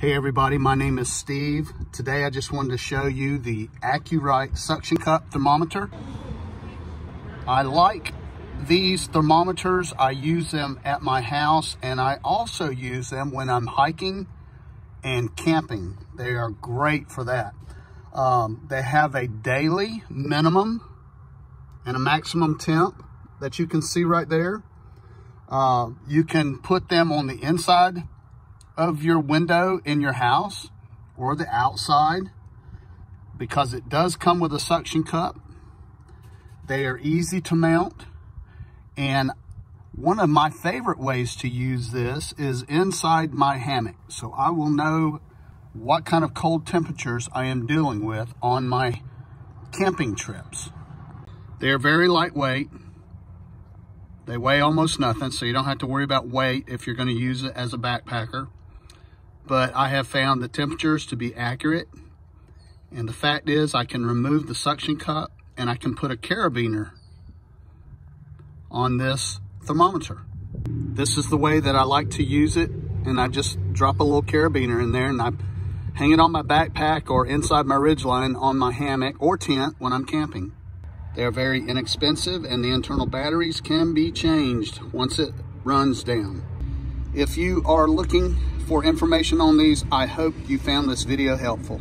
Hey everybody, my name is Steve. Today I just wanted to show you the Acurite suction cup thermometer. I like these thermometers. I use them at my house and I also use them when I'm hiking and camping. They are great for that. They have a daily minimum and a maximum temp that you can see right there. You can put them on the inside of your window in your house or the outside because it does come with a suction cup. They are easy to mount, and one of my favorite ways to use this is inside my hammock, so I will know what kind of cold temperatures I am dealing with on my camping trips. They're very lightweight. They weigh almost nothing, so you don't have to worry about weight if you're going to use it as a backpacker. But I have found the temperatures to be accurate. And the fact is I can remove the suction cup and I can put a carabiner on this thermometer. This is the way that I like to use it. And I just drop a little carabiner in there and I hang it on my backpack or inside my ridgeline on my hammock or tent when I'm camping. They're very inexpensive and the internal batteries can be changed once it runs down. If you are looking for information on these, I hope you found this video helpful.